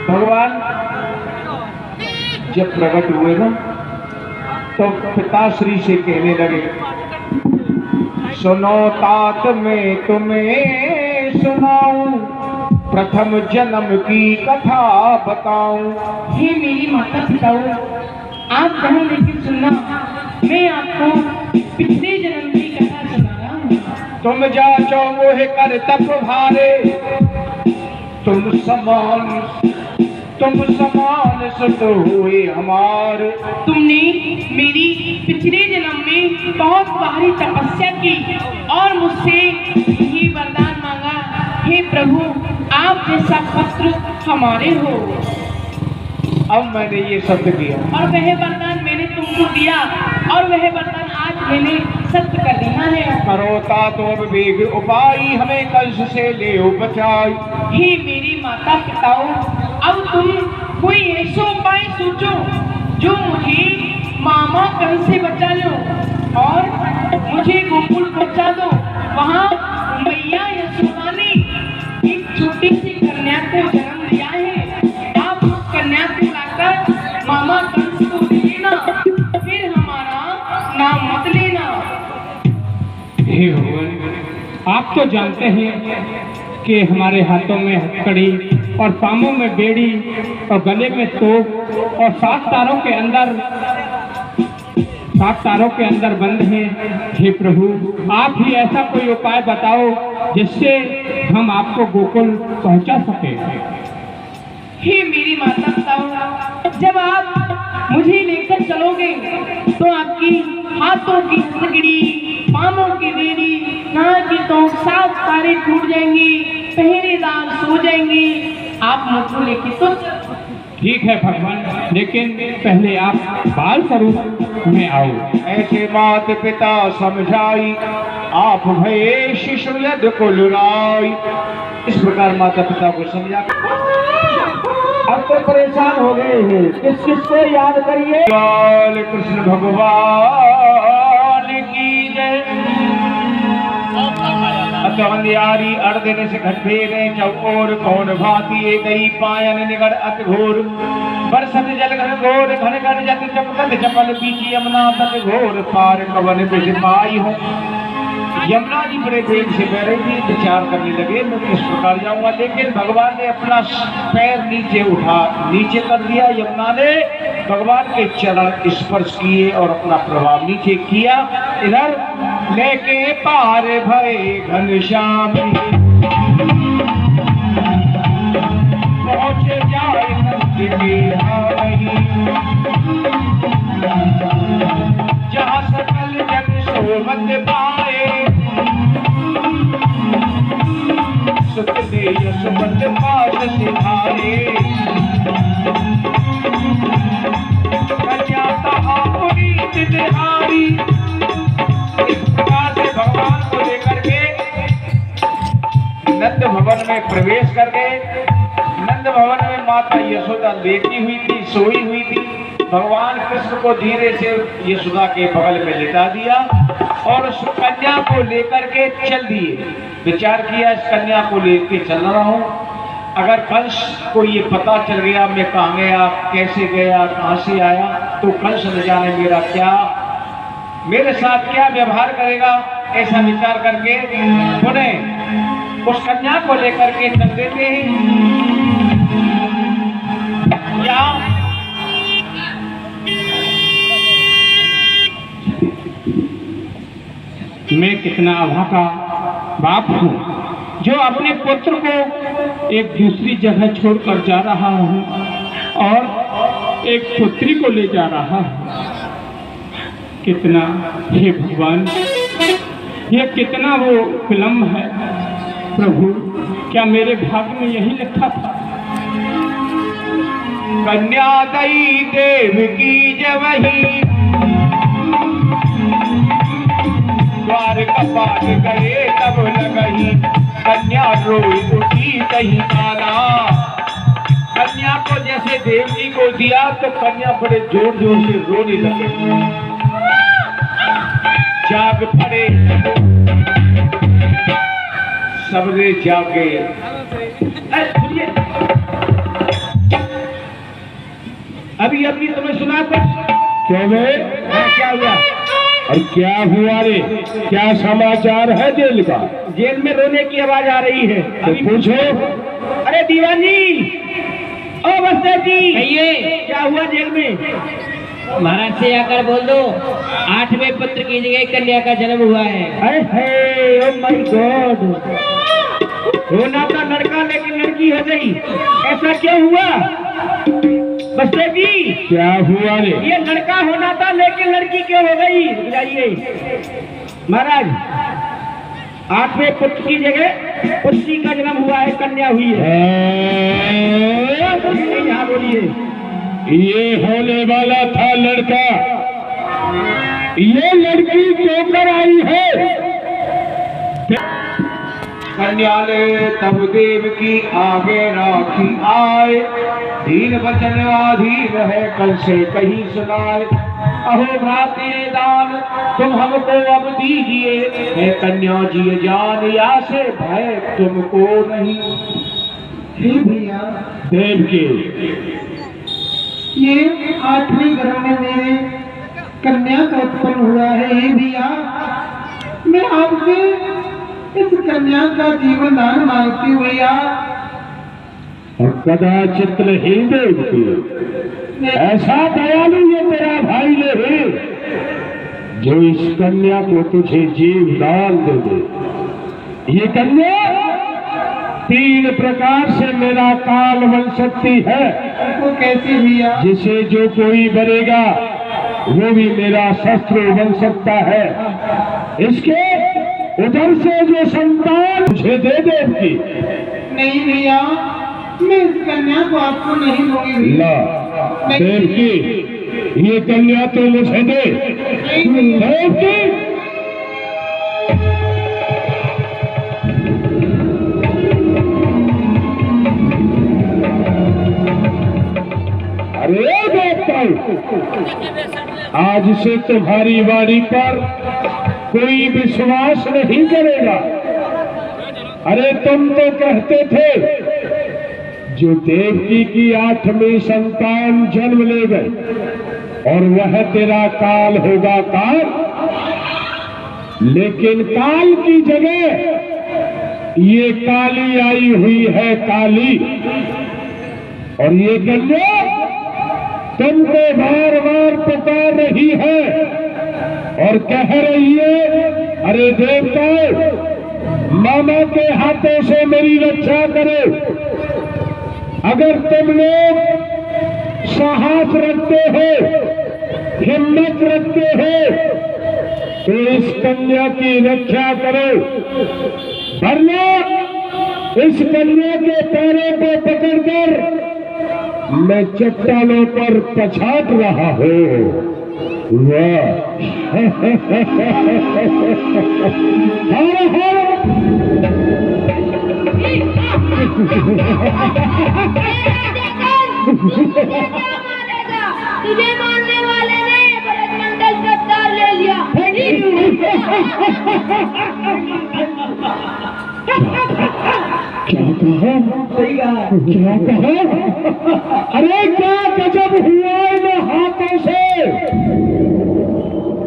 भगवान जब प्रकट हुए ना तो पिताश्री से कहने लगे, सुनो तात मैं तुम्हें सुनाऊं, प्रथम जन्म की कथा बताऊं। हे मेरी माता पिताओं, आप कहो लेकिन सुनना, मैं आपको पिछले जन्म की कथा सुना रहा हूँ। तुम जाचो मोह कर तप भारे, तुम समान सुत हुए हमारे। तुमने मेरी पिछले जन्म में बहुत भारी तपस्या की और मुझसे ये वरदान मांगा, हे प्रभु आप जैसा पुत्र हमारे हो। अब मैंने ये सत्य किया और वह वरदान मैंने तुमको दिया और वह वरदान आज मैंने सत्य कर दिया है। करो तो अब वेग उपाय, हमें कंस से ले बचाई। हे मेरी माता पिताओं, अब तुम कोई ऐसा उपाय सोचो जो मुझे मामा कंस से बचा लो और मुझे गोकुल पहुंचा दो। वहाँ मैया यशोदा ने एक छोटी सी कन्या को जन्म दिया है। आप उस कन्या को लाकर मामा कंस को दे देना, फिर हमारा नाम मत लेना। हे भगवान, आप तो जानते हैं कि हमारे हाथों में हथकड़ी और पामों में बेड़ी और गले में तोप और 7 तारों के अंदर बंद हैं। हे प्रभु, आप ही ऐसा कोई उपाय बताओ जिससे हम आपको गोकुल पहुंचा सके। हे मेरी माता पिताओं, जब आप मुझे लेकर चलोगे तो आपकी हाथों की हथकड़ी, पांवों की बेड़ी, नाक की तो 7 तारे टूट जाएंगी, पहरेदार सो जाएंगे। आप मुझको लेके तो ठीक है भगवान, लेकिन पहले आप बाल स्वरूप में आओ। ऐसे मात पिता समझाई, आप भये शिशु यद कुल राई। इस प्रकार माता पिता को समझा। अब तो परेशान हो गए हैं, किस किस को याद करिए। बाल कृष्ण भगवान की जय। अतवंदियारी अर्धन से घटभेरे चौकोर कौन भाती गई पायन निगड़ अत घोर। बरसत जल घन घोर घन घन जत चपकत चपल पीछी यमुना तट घोर पार कवन बिज पाई हूँ। यमुना जी बड़े वेग से बह रही थी, विचार करने लगे मैं किस प्रकार जाऊंगा, लेकिन भगवान ने अपना पैर नीचे कर दिया। यमुना ने भगवान के चरण स्पर्श किए और अपना प्रभाव नीचे किया। इधर लेके पार भये घनश्याम, पहुंच जाए जहाँ सकल जन सोवत पाए। सुखदे यशवंत पास सिधारे, कन्या कहा पुनीत बिहारी। इस प्रकार से भगवान को लेकर के नंद भवन में प्रवेश कर गए। नंद भवन में माता यशोदा लेटी हुई थी, सोई हुई थी। भगवान कृष्ण को धीरे से यशोदा के बगल में लिटा दिया और उस कन्या को लेकर के चल दिए। विचार किया इस कन्या को लेके चल रहा हूँ, अगर कंस को ये पता चल गया मैं कहाँ गया, कैसे गया, कहाँ से आया, तो कंस न जाने मेरे साथ क्या व्यवहार करेगा। ऐसा विचार करके उन्हें उस कन्या को लेकर के चल देते हैं। क्या मैं कितना अभागा बाप हूँ जो अपने पुत्र को एक दूसरी जगह छोड़कर जा रहा हूँ और एक पुत्री को ले जा रहा हूँ। कितना, हे भगवान, ये कितना वो विलम्ब है। प्रभु, क्या मेरे भाग्य में यही लिखा था? कन्या दई देव की जवही, द्वार कपाट करे तब लगही। कन्या रोई उठी कहीं काना। कन्या को जैसे देव जी को दिया तो कन्या बड़े जोर जोर से रोने लगे। जाग पड़े सबने जागे। अभी अभी तुम्हें सुना कुछ? क्यों बे? क्या हुआ? और क्या हुआ रे? क्या समाचार है जेल का? जेल में रोने की आवाज आ रही है। तो पूछो। अरे दीवान जी, ओ बस्तर जी, कहिए क्या हुआ जेल में? महाराज से आकर बोल दो 8वें पुत्र की जगह कन्या का जन्म हुआ है। अरे ओ माय गॉड, होना था लड़का लेकिन लड़की हो गई, ऐसा क्यों हुआ? बस्तर जी, क्या हुआ रे? ये लड़का होना था लेकिन लड़की क्यों हो गई? बताइए महाराज। 8वें पुत्र की जगह पुत्री का जन्म हुआ है, कन्या हुई है। यहाँ बोलिए। ये होने वाला था लड़का, ये लड़की क्यों कर आई है? कन्या ने तब देव की आगे राखी आए, दीन वचन आधीन है कल से कहीं सुनाए। अहो भ्राते दान तुम हमको अब दीजिए, है कन्या जी जान या से भय तुमको नहीं। हे भैया, देव की ये 8वें ग्रह में मेरे कन्या का उत्पन्न हुआ है। हे भैया, मैं आपसे इस कन्या का जीवन दान मांगती हूँ भैया। और कदाचित नहीं देव की, ऐसा दयालु ये तेरा भाई ले है जो इस कन्या को तुझे जीव दान दे दे। ये कन्या 3 प्रकार से मेरा काल बन सकती है। वो कैसे भैया? जिसे जो कोई बनेगा वो भी मेरा शस्त्र बन सकता है। इसके उधर से जो संतान मुझे दे देगी। नहीं भैया, मैं इस कन्या को आपको नहीं दूंगी भैया। ला देव की, ये कन्या तो मुझे दे। देव की, अरे देवता, आज से तुम्हारी वाणी पर कोई विश्वास नहीं करेगा। अरे तुम तो कहते थे जो देवकी की 8वीं संतान जन्म ले गए और वह तेरा काल होगा काल, लेकिन काल की जगह ये काली आई हुई है, काली। और ये कन्या तुमको बार बार पुकार रही है और कह रही है, अरे देवता मामा के हाथों से मेरी रक्षा करो। अगर तुम लोग साहस रखते हो, हिम्मत रखते हो, तो इस कन्या की रक्षा करो, वरना इस कन्या के पैरों को पकड़कर मैं चट्टानों पर पछाड़ रहा हूँ। वाह तुझे मारने वाले ने ब्रजमंडल का अवतार ले लिया। क्या कहा? क्या कहा? अरे क्या गजब हुआ।